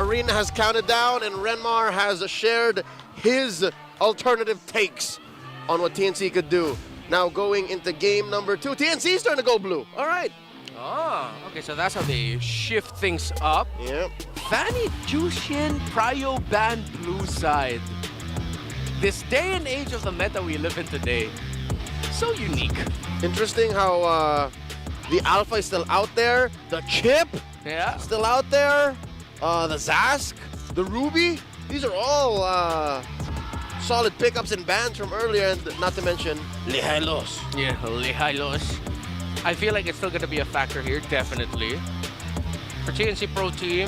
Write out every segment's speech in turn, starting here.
Arena has counted down, and Renmar has shared his alternative takes on what TNC could do. Now going into game number 2. TNC is starting to go blue. All right. Oh, okay, so that's how they shift things up. Yep. Fanny Jushin Prio Band Blue side. This day and age of the meta we live in today, so unique. Interesting how the Alpha is still out there. The Chip still out there. The Zask, the Ruby. These are all solid pickups and bans from earlier, and not to mention Lihailos. Yeah, Lihailos. I feel like it's still going to be a factor here, definitely. For TNC Pro Team,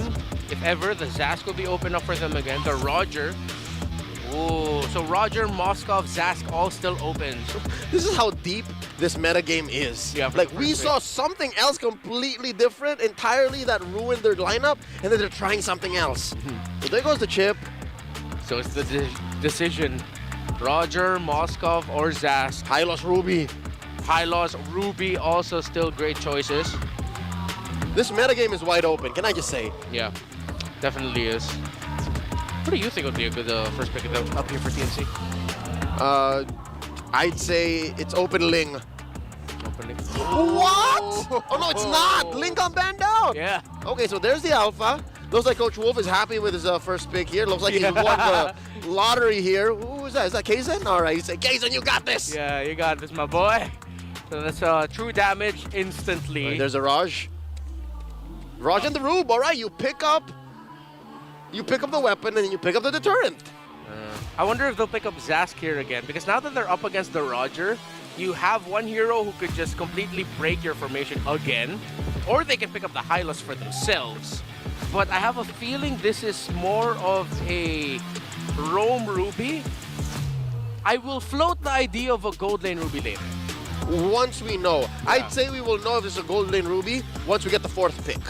if ever, the Zask will be open up for them again. The Roger. Oh, so Roger, Moskov, Zask all still open. This is how deep this metagame is. Yeah, like, we saw something else completely different entirely that ruined their lineup, and then they're trying something else. So there goes the Chip. So it's the decision. Roger, Moskov, or Zask. Hylos, Ruby. Hylos, Ruby, also still great choices. This metagame is wide open, can I just say? Yeah, definitely is. What do you think would be a good first pick up here for TNC? I'd say it's Open Ling. Open Ling. What? Oh no, it's not! Ling got banned out! Yeah. Okay, so there's the Alpha. Looks like Coach Wolf is happy with his first pick here. Looks like he won the lottery here. Who is that? Is that Kazan? All right, he said, Kazan, you got this! Yeah, you got this, my boy. So that's true damage instantly. Right, there's a Raj. Raj and the Rube, all right, you pick up the weapon and then you pick up the deterrent. I wonder if they'll pick up Zask here again, because now that they're up against the Roger, you have one hero who could just completely break your formation again, or they can pick up the Hylos for themselves. But I have a feeling this is more of a Roam Ruby. I will float the idea of a Gold Lane Ruby later. Once we know. Yeah. I'd say we will know if it's a Gold Lane Ruby once we get the 4th pick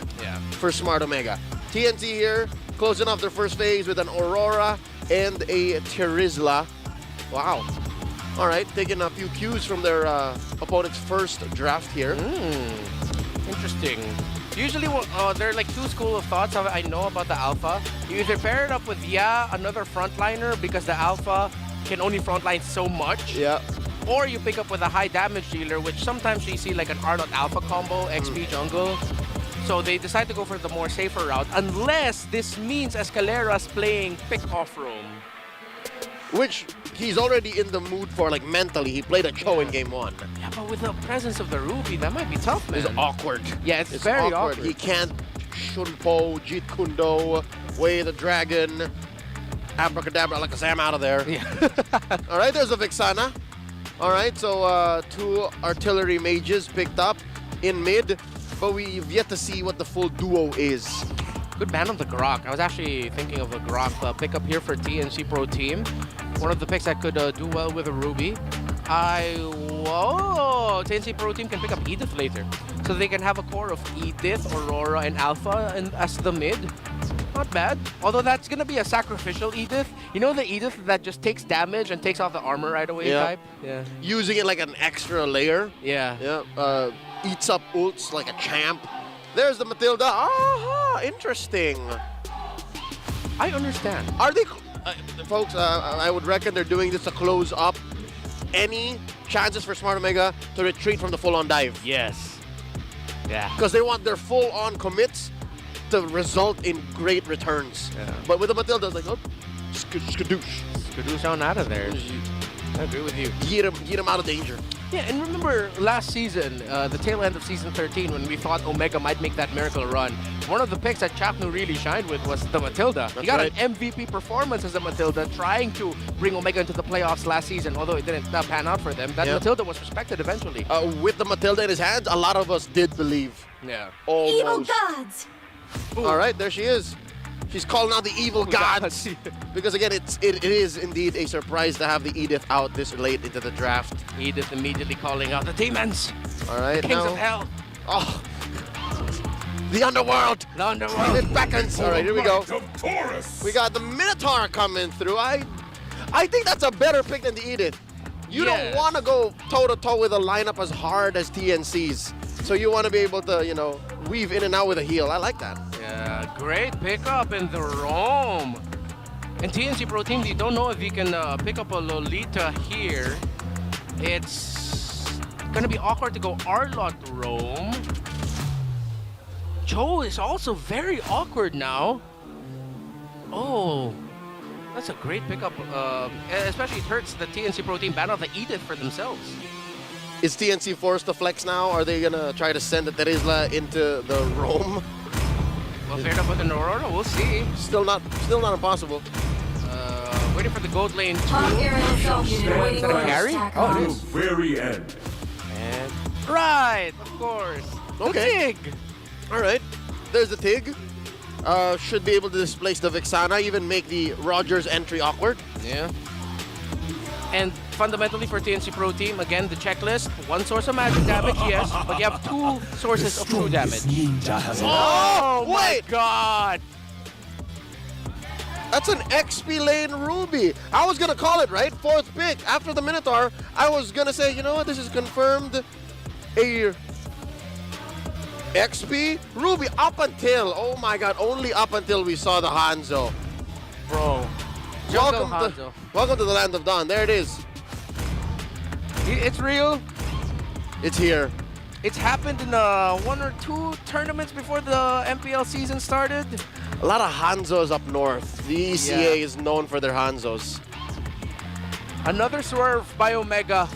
for Smart Omega. TNC here, closing off their first phase with an Aurora and a Terizla. Wow. All right, taking a few cues from their opponent's first draft here. Interesting. Usually, there are like two schools of thoughts I know about the Alpha. You either pair it up with, another frontliner because the Alpha can only frontline so much. Yeah. Or you pick up with a high damage dealer, which sometimes you see like an Arnott Alpha combo, XP jungle. So they decide to go for the more safer route, unless this means Escalera's playing pick off roam. Which he's already in the mood for, like mentally. He played a Cho in game 1. Yeah, but with the presence of the Ruby, that might be tough, man. It's awkward. Yeah, it's very awkward. He can't Shunpo, Jeet Kundo, Way the Dragon, Abracadabra, Alakazam out of there. Yeah. All right, there's a Vixana. All right, so 2 artillery mages picked up in mid, but we've yet to see what the full duo is. Good ban on the Grok. I was actually thinking of a Grok pickup here for TNC Pro Team. One of the picks that could do well with a Ruby. TNC Pro Team can pick up Edith later. So they can have a core of Edith, Aurora, and Alpha as the mid. Not bad. Although that's going to be a sacrificial Edith. You know the Edith that just takes damage and takes off the armor right away type? Yeah. Using it like an extra layer. Yeah. Yeah. Eats up ults like a champ. There's the Matilda. Aha, interesting. I understand. Are they, folks, I would reckon they're doing this to close up any chances for Smart Omega to retreat from the full-on dive. Yes. Yeah. Because they want their full-on commits to result in great returns. Yeah. But with the Matilda, it's like, oh, skadoosh. Skadoosh on out of there. I agree with you. Get him out of danger. Yeah, and remember last season, the tail end of season 13, when we thought Omega might make that miracle run, one of the picks that Chapnu really shined with was the Matilda. He got an MVP performance as a Matilda, trying to bring Omega into the playoffs last season, although it didn't pan out for them. That Matilda was respected eventually. With the Matilda in his hands, a lot of us did believe. Yeah. Almost. Evil gods! Ooh. All right, there she is. She's calling out the evil gods. Because again, it is indeed a surprise to have the Edith out this late into the draft. Edith immediately calling out the demons. All right, the kings now, of hell. Oh, the underworld. The underworld. It beckons. All right, here we go. We got the Minotaur coming through. I think that's a better pick than the Edith. You don't want to go toe-to-toe with a lineup as hard as TNC's. So you want to be able to, weave in and out with a heal. I like that. Yeah, great pickup in the roam. And TNC Pro Team, you don't know if you can pick up a Lolita here. It's gonna be awkward to go Arlot roam. Joe is also very awkward now. Oh, that's a great pickup. Especially it hurts the TNC Pro Team ban out the Edith for themselves. Is TNC forced to flex now? Are they gonna try to send the Terizla into the roam? Well, paired up with an Aurora, we'll see. Still not impossible. Waiting for the gold lane too. Is that a carry? Oh, it is. Very end. And right, of course. Okay. The Tig. All right, there's the Tig. Should be able to displace the Vixana, even make the Rogers entry awkward. Yeah. And fundamentally for TNC Pro Team, again, the checklist, one source of magic damage, yes, but you have two sources of true damage. Oh, my God! That's an XP lane Ruby. I was gonna call it, right? Fourth pick. After the Minotaur, I was gonna say, you know what, this is confirmed a XP Ruby up until, oh my God, only up until we saw the Hanzo. Bro. Welcome to the land of Dawn. There it is. It's real. It's here. It's happened in one or two tournaments before the MPL season started. A lot of Hanzos up north. The ECA is known for their Hanzos. Another swerve by Omega.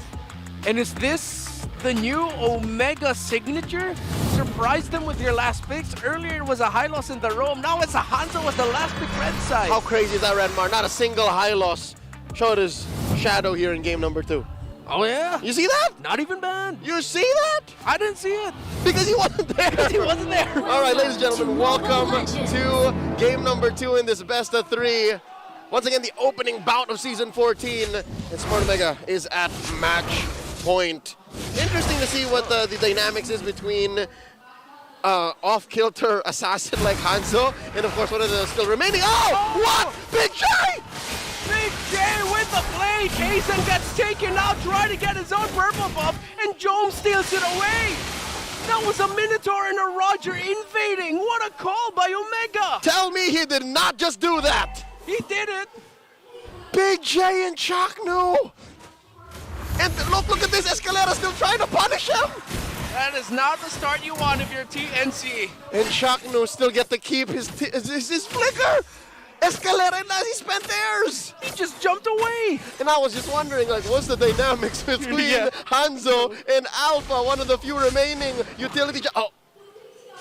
And is this the new Omega signature? Surprised them with your last picks. Earlier it was a high loss in the roam. Now it's a Hanzo with the last pick red side. How crazy is that, Renmar? Not a single high loss showed his shadow here in game number 2. Oh yeah? You see that? Not even banned. You see that? I didn't see it. Because he wasn't there. He wasn't there. All right, ladies and gentlemen, welcome to game number 2 in this best of 3. Once again, the opening bout of season 14. And Smart Omega is at match point. Interesting to see what the dynamics is between off-kilter assassin like Hanzo and, of course, one of the still remaining. Oh! What? Big J! Big J with the play. Kaysen gets taken out, trying to get his own purple buff, and Jome steals it away. That was a Minotaur and a Roger invading. What a call by Omega. Tell me he did not just do that. He did it. Big J and Chaknu. And look at this. Escalera still trying to punish him. That is not the start you want if you're TNC. And Chaknu still get to keep his flicker. Escalera and he spent theirs. He just jumped away. And I was just wondering, like, what's the dynamics between Hanzo and Alpha, one of the few remaining utility. Oh,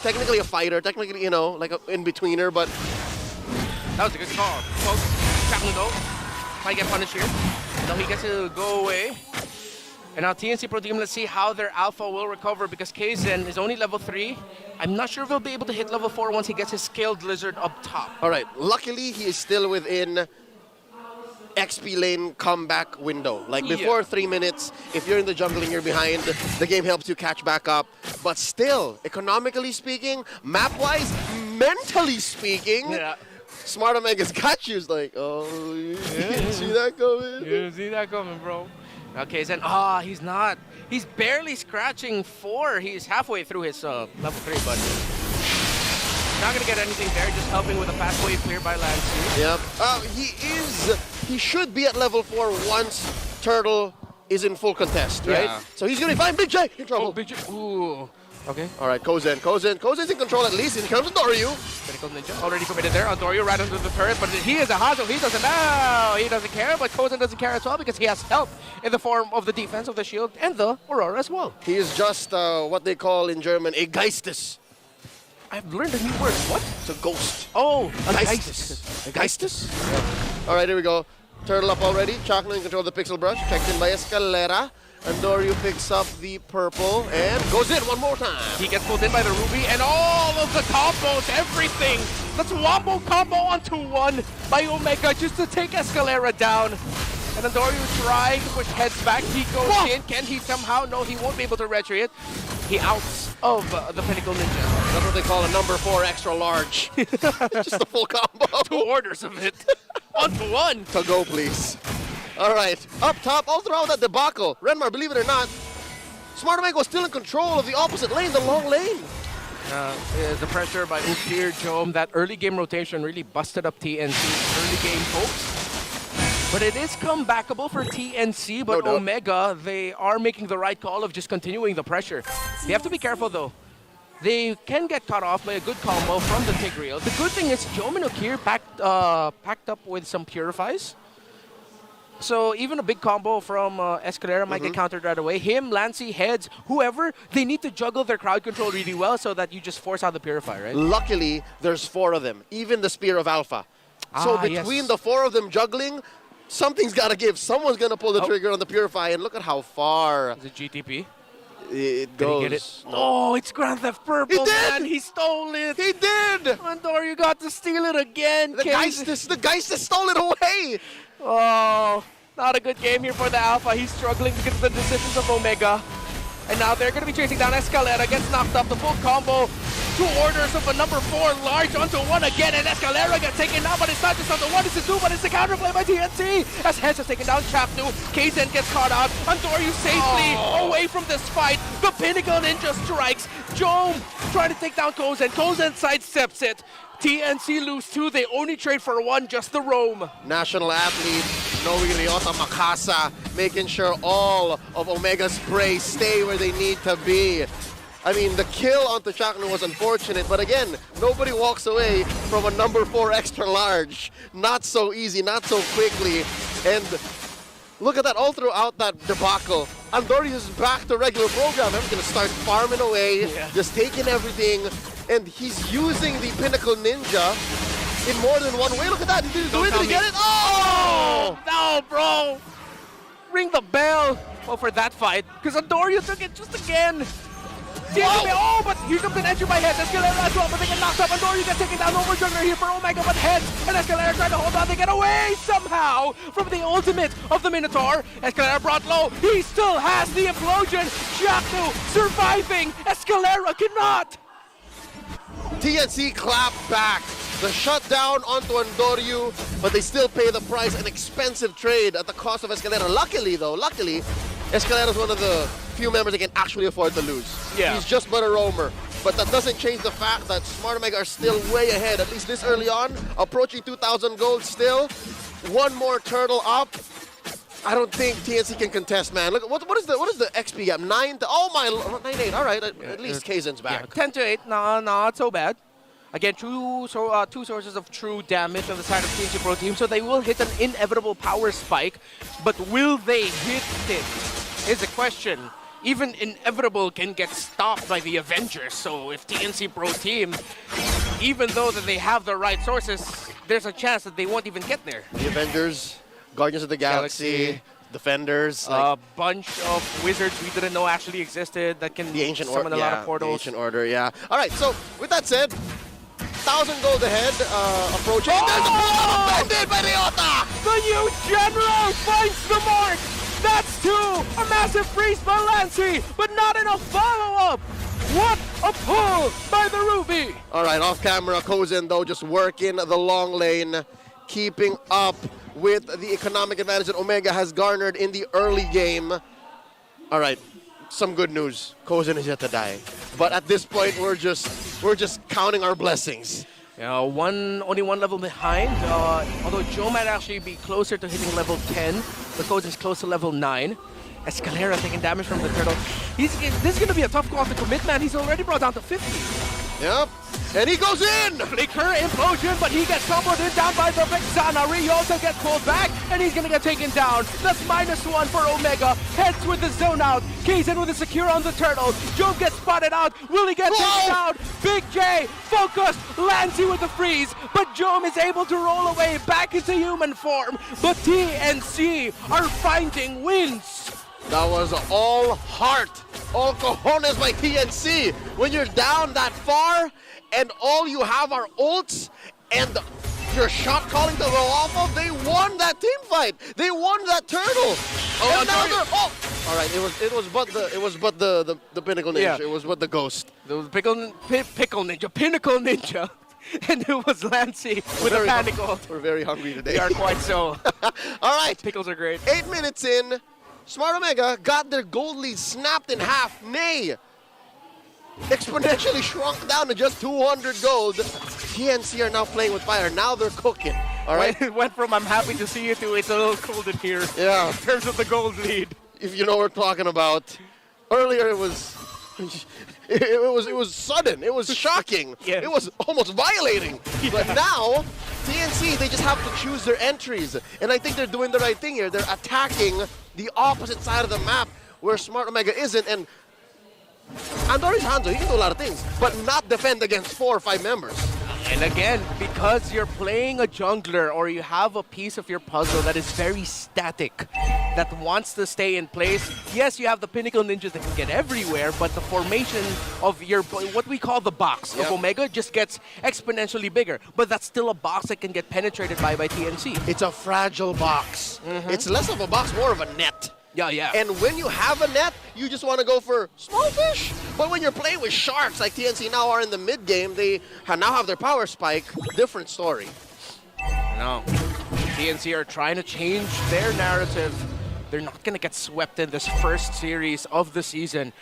technically a fighter, technically, you know, like an in-betweener, but that was a good call. Folks, Chaknu though might get punished here. No, he gets to go away. And now TNC Pro Team, let's see how their Alpha will recover because Kaysen is only level 3. I'm not sure if he'll be able to hit level 4 once he gets his Scaled Lizard up top. All right, luckily he is still within XP lane comeback window. Like before 3 minutes, if you're in the jungle and you're behind, the game helps you catch back up. But still, economically speaking, map-wise, mentally speaking, Smart Omega's got you. It's like, oh, you didn't see that coming? You didn't see that coming, bro. Okay, then, he's not. He's barely scratching 4. He's halfway through his level 3, but not gonna get anything there. Just helping with a fast wave clear by Lancy. Yep. He should be at level 4 once Turtle is in full contest, right? Yeah. So he's gonna find Big J in trouble. Oh, Big J. Ooh. Okay. All right, Kozen's in control at least. In comes Doryu. Critical Ninja already committed there on Doryu right under the turret, but he is a Hanzo. He doesn't know. He doesn't care, but Kozen doesn't care as well because he has help in the form of the defense of the shield and the Aurora as well. He is just what they call in German a Geistes. I've learned a new word. What? It's a ghost. Oh, a Geistes. A Geistes? Yeah. All right, here we go. Turtle up already. Chakno in control of the Pixel Brush. Checked in by Escalera. And Doryu picks up the purple and goes in one more time. He gets pulled in by the Ruby and all of the combos, everything. That's wombo combo onto 1 by Omega just to take Escalera down. And then Doryu trying to push heads back. He goes in. Can he somehow? No, he won't be able to retreat. He outs of the Pinnacle Ninja. That's what they call a number 4 extra large. Just a full combo. 2 orders of it. 1-to-1. To go, please. All right, up top, all throughout that debacle, Renmar, believe it or not, Smart Omega was still in control of the opposite lane, the long lane. The pressure by Ukir, Jom, that early game rotation really busted up TNC's early game hopes. But it is comebackable for TNC, but No doubt. Omega, they are making the right call of just continuing the pressure. They have to be careful though. They can get caught off by a good combo from the Tigreal. The good thing is Jom and Ukir packed up with some Purifies. So even a big combo from Escalera might get countered right away. Him, Lancy, Heads, whoever, they need to juggle their crowd control really well so that you just force out the Purify, right? Luckily, there's 4 of them, even the Spear of Alpha. So between yes. the 4 of them juggling, something's got to give. Someone's going to pull the trigger on the Purify, and look at how far Is it GTP? it Did goes. he get it? No. Oh, it's Grand Theft Purple, He did! man. He stole it. He did! Andor, you got to steal it again. The Geist just stole it away! Oh, not a good game here for the Alpha. He's struggling because of the decisions of Omega. And now they're going to be chasing down Escalera. Gets knocked up. The full combo. 2 orders of a number 4 large onto 1 again. And Escalera gets taken down. But it's not just on the 1, it's the 2. But it's the counterplay by TNC. As Hedge has taken down Chapnu. Kaizen gets caught out. Andoryu safely away from this fight. The Pinnacle Ninja strikes. Jom trying to take down Kozen. Kozen sidesteps it. TNC lose 2. They only trade for 1, just the roam. National athlete, Noe Ryota Makasa, making sure all of Omega's prey stay where they need to be. I mean, the kill onto Chaknu was unfortunate, but again, nobody walks away from a number 4 extra large. Not so easy, not so quickly. And look at that, all throughout that debacle, Andoryu is back to regular program. I'm gonna start farming away, just taking everything, and he's using the Pinnacle Ninja in more than one way. Look at that, did he get it? Oh! No, bro! Ring the bell! Well, for that fight, because Andoryu took it just again. Oh, but here comes an entry by Heads. Escalera as well, but they get knocked up. Andoryu gets taken down over Juggler here for Omega, but Heads and Escalera trying to hold on. They get away somehow from the ultimate of the Minotaur. Escalera brought low. He still has the implosion. Chaknu surviving. Escalera cannot. TNC clap back. The shutdown onto Andoryu, but they still pay the price. An expensive trade at the cost of Escalera. Luckily, Escalera is one of the few members that can actually afford to lose. Yeah. He's just but a roamer. But that doesn't change the fact that Smart Omega are still way ahead, at least this early on, approaching 2,000 gold still. 1 more turtle up. I don't think TNC can contest, man. Look, what is the XP gap? 9 to, oh my, 9-8. All right, at least Kaizen's back. 10 to 8, not so bad. Again, two sources of true damage on the side of TNC Pro Team, so they will hit an inevitable power spike, but will they hit it is the question. Even inevitable can get stopped by the Avengers, so if TNC Pro Team, even though that they have the right sources, there's a chance that they won't even get there. The Avengers, Guardians of the Galaxy, Defenders, A bunch of wizards we didn't know actually existed that can the Ancient summon Order. a lot of The portals. Ancient Order, yeah. All right, so with that said, 1,000 gold ahead, approaching. Oh! There's a pull offended by Ryota! The new general finds the mark! That's 2! A massive freeze by Lancy, but not enough follow-up! What a pull by the Ruby! All right, off camera, Kozen though just working the long lane, keeping up with the economic advantage that Omega has garnered in the early game. All right, some good news. Kozen is yet to die, but at this point we're just counting our blessings. Only 1 level behind, although Joe might actually be closer to hitting level 10, but Kozen is close to level 9. Escalera taking damage from the turtle. This is going to be a tough call to commit, man. He's already brought down to 50. Yep, and he goes in! Flicker implosion, but he gets comboed in down by the Vexana. Ryu also gets pulled back, and he's going to get taken down. That's -1 for Omega. Heads with the zone out. Kaizen with the secure on the turtle. Joe gets spotted out. Will he get taken out? Big J focused. Lancy with the freeze, but Jom is able to roll away back into human form. But TNC are finding wins. That was all heart, all cojones by TNC. When you're down that far and all you have are ults and your shot calling to go off of, they won that team fight. They won that turtle. And now they're all right. It was but the Pinnacle Ninja. Yeah. It was but the Ghost. The Pickle Ninja, Pinnacle Ninja. And it was Lancy with a panic ult. We're very hungry today. They are quite so. All right. Pickles are great. 8 minutes in, Smart Omega got their gold lead snapped in half. Nay, exponentially shrunk down to just 200 gold. TNC are now playing with fire. Now they're cooking. All right. It went from I'm happy to see you to it's a little cold in here. Yeah. In terms of the gold lead. If you know what we're talking about. Earlier it was it was sudden. It was shocking. Yes. It was almost violating. Yeah. But now TNC, they just have to choose their entries. And I think they're doing the right thing here. They're attacking the opposite side of the map where Smart Omega isn't. And Andori's Hanzo, he can do a lot of things, but not defend against 4 or 5 members. And again, because you're playing a jungler or you have a piece of your puzzle that is very static, that wants to stay in place, yes, you have the Pinnacle Ninjas that can get everywhere, but the formation of your, what we call the box of Omega just gets exponentially bigger. But that's still a box that can get penetrated by TNC. It's a fragile box. It's less of a box, more of a net. Yeah. And when you have a net, you just want to go for small fish. But when you're playing with sharks, like TNC now are in the mid game, they now have their power spike. Different story. No. TNC are trying to change their narrative. They're not going to get swept in this first series of the season.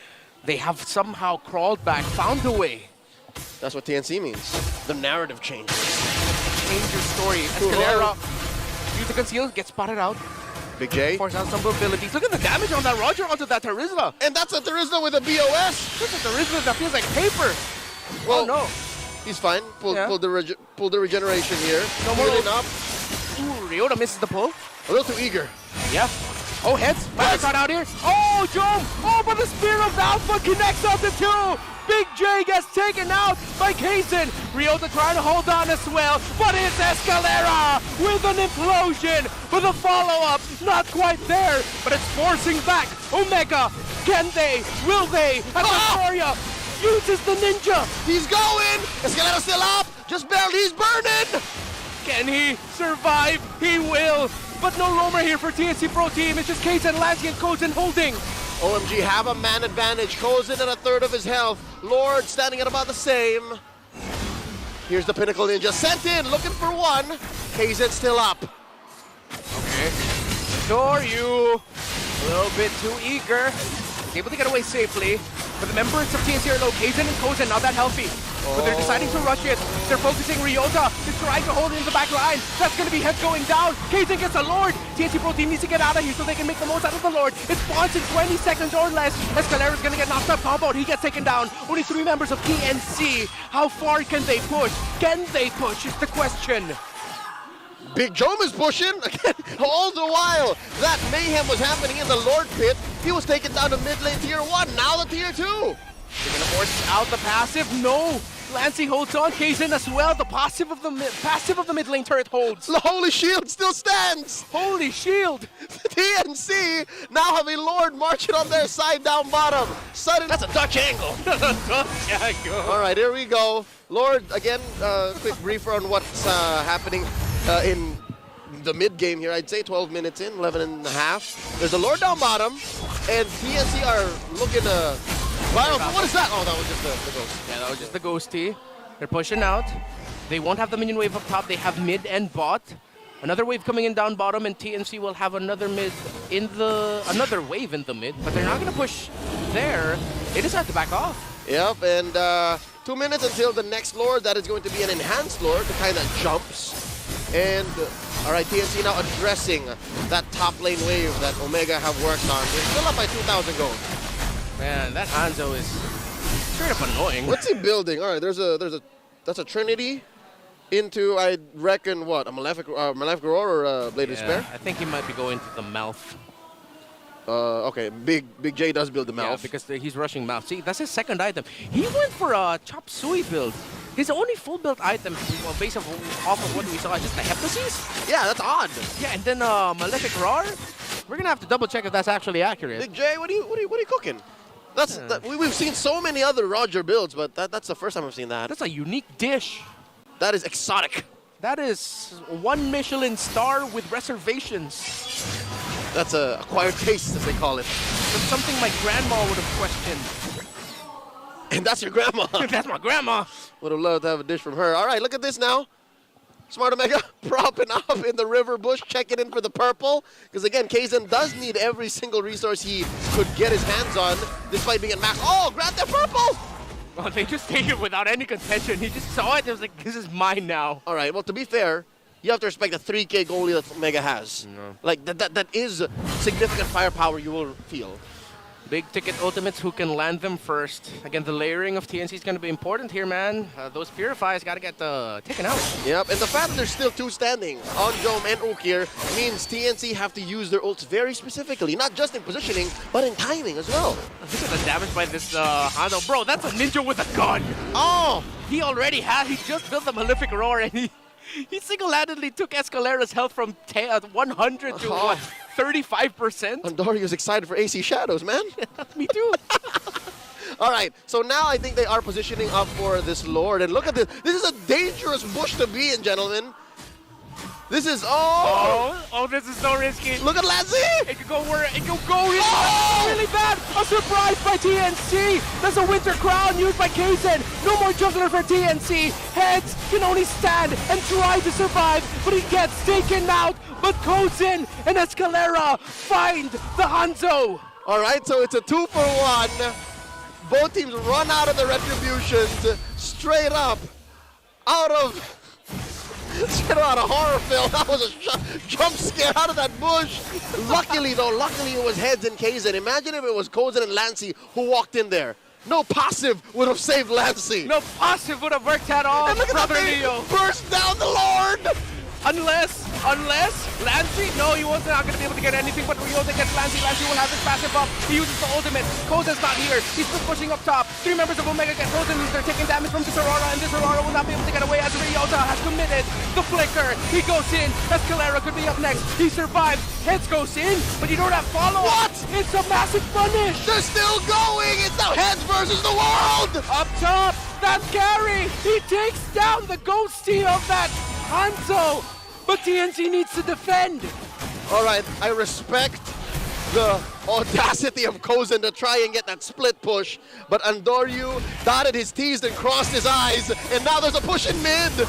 They have somehow crawled back, found a way. That's what TNC means. The narrative changes. Change your story. Escalera, use the conceal, get spotted out. Big J. Force out some abilities. Look at the damage on that Roger onto that Terizla. And that's a Terizla with a BOS. Look at Terizla that feels like paper. Well, Oh no. He's fine. Pull the regeneration here. No more Healing up. Ooh, Ryota misses the pull. A little too eager. Yeah. Oh, heads. Last shot out here. Oh, Jom. Oh, but the Spear of Alpha connects up the 2. Big J gets taken out by Kazin. Ryota trying to hold on as well, but it's Escalera with an implosion. But the follow-up, not quite there, but it's forcing back Omega. Can they? Will they? And Victoria uses the ninja. He's going. Escalera still up. Just barely. He's burning. Can he survive? He will. But no roamer here for TNC Pro Team. It's just Kazin, Lansky, and Kozen holding. OMG have a man advantage. Kozen at a third of his health. Lord standing at about the same. Here's the Pinnacle Ninja sent in, looking for one. Kazin still up. Okay. Doryu, a little bit too eager. He's able to get away safely. But the members of TNC are low. Kazin and Kozen not that healthy. But they're deciding to rush it. They're focusing Ryota to try to hold it in the back line. That's going to be head going down. Kazin gets a Lord. TNC Pro Team needs to get out of here so they can make the most out of the Lord. It spawns in 20 seconds or less. Escalera's going to get knocked up. Combo. He gets taken down. Only 3 members of TNC. How far can they push? Can they push is the question. Big Jom is pushing again. All the while that mayhem was happening in the Lord pit, he was taken down to mid lane tier 1. Now the tier 2. They're gonna force out the passive. No, Lansky holds on. Kazin as well. The passive of the mid lane turret holds. The Holy Shield still stands. Holy shield! TNC now have a Lord marching on their side down bottom. Sudden. That's a Dutch angle. All right, here we go. Lord again. Quick briefer on what's happening in the mid game here. I'd say 12 minutes in, 11 and a half. There's a Lord down bottom, and TNC are looking to. Wow, what is that? Oh, that was just the ghost. Yeah, that was just the ghosty. They're pushing out. They won't have the minion wave up top. They have mid and bot. Another wave coming in down bottom, and TNC will have another wave in the mid. But they're not gonna push there. They just have to back off. Yep, and 2 minutes until the next Lord. That is going to be an enhanced Lord that kind of jumps. And all right, TNC now addressing that top lane wave that Omega have worked on. They're still up by 2,000 gold. Man, that Hanzo is straight up annoying. What's he building? All right, that's a Trinity into, I reckon, what, a Malefic Roar or a Blade of Despair? I think he might be going to the mouth. Okay, Big J does build the Yeah, mouth. because he's rushing mouth. See, that's his second item. He went for a Chop Suey build. His only full build item, based off of what we saw, is just the Heptasis. Yeah, that's odd. Yeah, and then Malefic Roar. We're gonna have to double check if that's actually accurate. Big J, what are you cooking? We've seen so many other Roger builds, but that's the first time I've seen that. That's a unique dish. That is exotic. That is 1 Michelin star with reservations. That's a acquired taste, as they call it. That's something my grandma would have questioned. And that's your grandma. That's my grandma. Would have loved to have a dish from her. All right, look at this now. Smart Omega propping up in the river bush, checking in for the purple. Because again, Kazin does need every single resource he could get his hands on, despite being at max. Oh, grab the purple! Oh, they just take it without any contention. He just saw it. It was like, this is mine now. All right, well, to be fair, you have to respect the 3K goalie that Omega has. No. Like, that is significant firepower you will feel. Big ticket ultimates, who can land them first. Again, the layering of TNC is going to be important here, man. Those Purifies got to get taken out. Yep, and the fact that there's still two standing on Jom and Ukir means TNC have to use their ults very specifically, not just in positioning, but in timing as well. Look at the damage by this Hando. Bro, that's a ninja with a gun. Oh! He just built the Malefic Roar, and he single-handedly took Escalera's health from 100 to what, 35%? Andorio's excited for AC Shadows, man. Me too. All right, so now I think they are positioning up for this Lord. And look at this. This is a dangerous bush to be in, gentlemen. This is, oh, this is so risky. Look at Lansy! It could go really bad. A surprise by TNC. There's a Winter Crown used by Kaizen. No more juggler for TNC. Heads can only stand and try to survive, but he gets taken out. But Kaizen and Escalera find the Hanzo. All right, so it's a 2-for-1. Both teams run out of the retributions straight up out of a horror film. That was a jump scare out of that bush. Luckily, it was Heads and Kaizen. Imagine if it was Kaizen and Lancey who walked in there. No passive would have saved Lancey. No passive would have worked at all. And look at Brother that thing Leo. burst down the Lord. Unless Lancey, no, he was not going to be able to get anything, but Ryota gets Lancey. Lancey will have his passive up. He uses the ultimate. Kozen's not here. He's still pushing up top. 3 members of Omega get Kozen. They're taking damage from this Aurora, and this Aurora will not be able to get away as Ryota has committed the flicker. He goes in. Escalera could be up next. He survives. Heads goes in, but you don't have follow. What? It's a massive punish. They're still going. It's now Heads versus the world. Up top, that's Gary. He takes down the ghosty of that Hanzo. But TNC needs to defend. All right, I respect the audacity of Kozen to try and get that split push, but Andoryu dotted his T's and crossed his I's, and now there's a push in mid.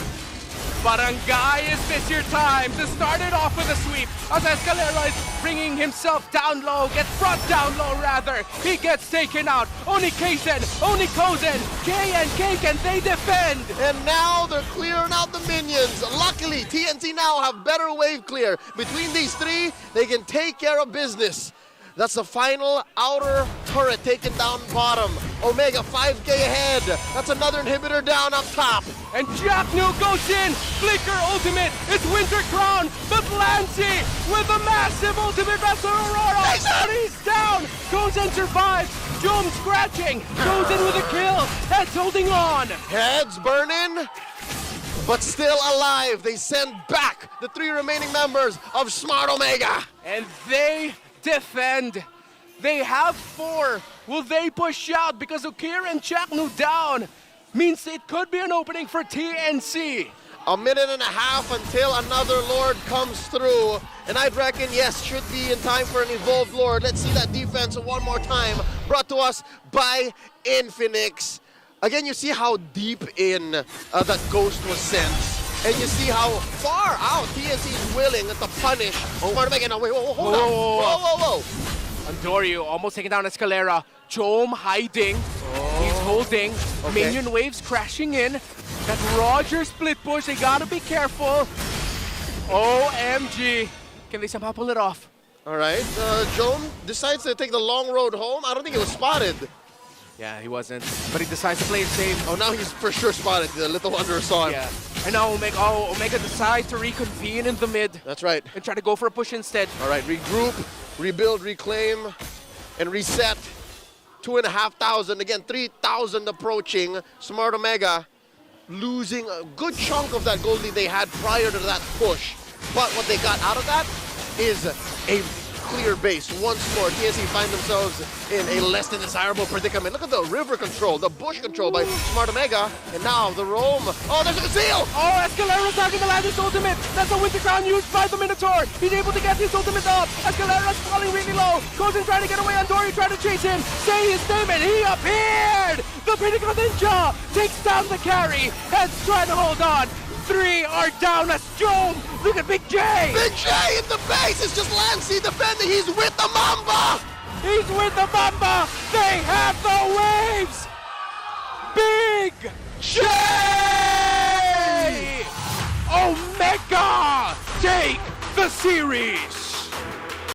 Barangay, is this your time to start it off with a sweep? As Escalera is bringing himself down low, gets brought down low rather. He gets taken out. Only Kaizen, only Kozen, K and K, can they defend? And now they're clearing out the minions. Luckily, TNC now have better wave clear. Between these three, they can take care of business. That's the final outer turret taken down bottom. Omega 5K ahead. That's another inhibitor down up top. And Jack New goes in. Flicker ultimate. It's Winter Crown. But Lancey with a massive ultimate. That's Aurora. And he's down. Kozen survives. Jom scratching. Goes in with a kill. Heads holding on. Heads burning, but still alive. They send back the 3 remaining members of Smart Omega. And they defend. They have 4. Will they push out? Because Ukir and Chaknu down means it could be an opening for TNC. A minute and a half until another Lord comes through. And I'd reckon, yes, should be in time for an evolved Lord. Let's see that defense one more time. Brought to us by Infinix. Again, you see how deep in that Ghost was sent. And you see how far out TNC is willing to punish. Smart Omega. No, wait, hold on. Whoa. Andoryu almost taking down Escalera. Jom hiding. He's holding. Okay. Minion waves crashing in. That Roger split push. They gotta be careful. OMG. Can they somehow pull it off? All right. Jom decides to take the long road home. I don't think it was spotted. Yeah, he wasn't. But he decides to play it safe. Oh, now he's for sure spotted. The Little Wanderer saw him. Yeah. And now Omega decides to reconvene in the mid. That's right. And try to go for a push instead. All right, regroup, rebuild, reclaim, and reset. 2,500, again, 3,000 approaching. Smart Omega losing a good chunk of that gold lead they had prior to that push. But what they got out of that is a clear base. Once more, TNC find themselves in a less than desirable predicament. Look at the river control, the bush control by Smart Omega, and now the roam. Oh, there's a seal! Oh, Escalera's not gonna land his ultimate. That's a Winter Crown used by the Minotaur. He's able to get his ultimate up. Escalera's falling really low. Kozen trying to get away. Andoryu trying to chase him. Say his name and he appeared! The Pinnacle Ninja takes down the carry. Heads trying to hold on. 3 are down. That's Jom. Look at Big J. Big J in the base. It's just Lancey defending. He's with the Mamba. He's with the Mamba. They have the waves. Big J! Omega take the series!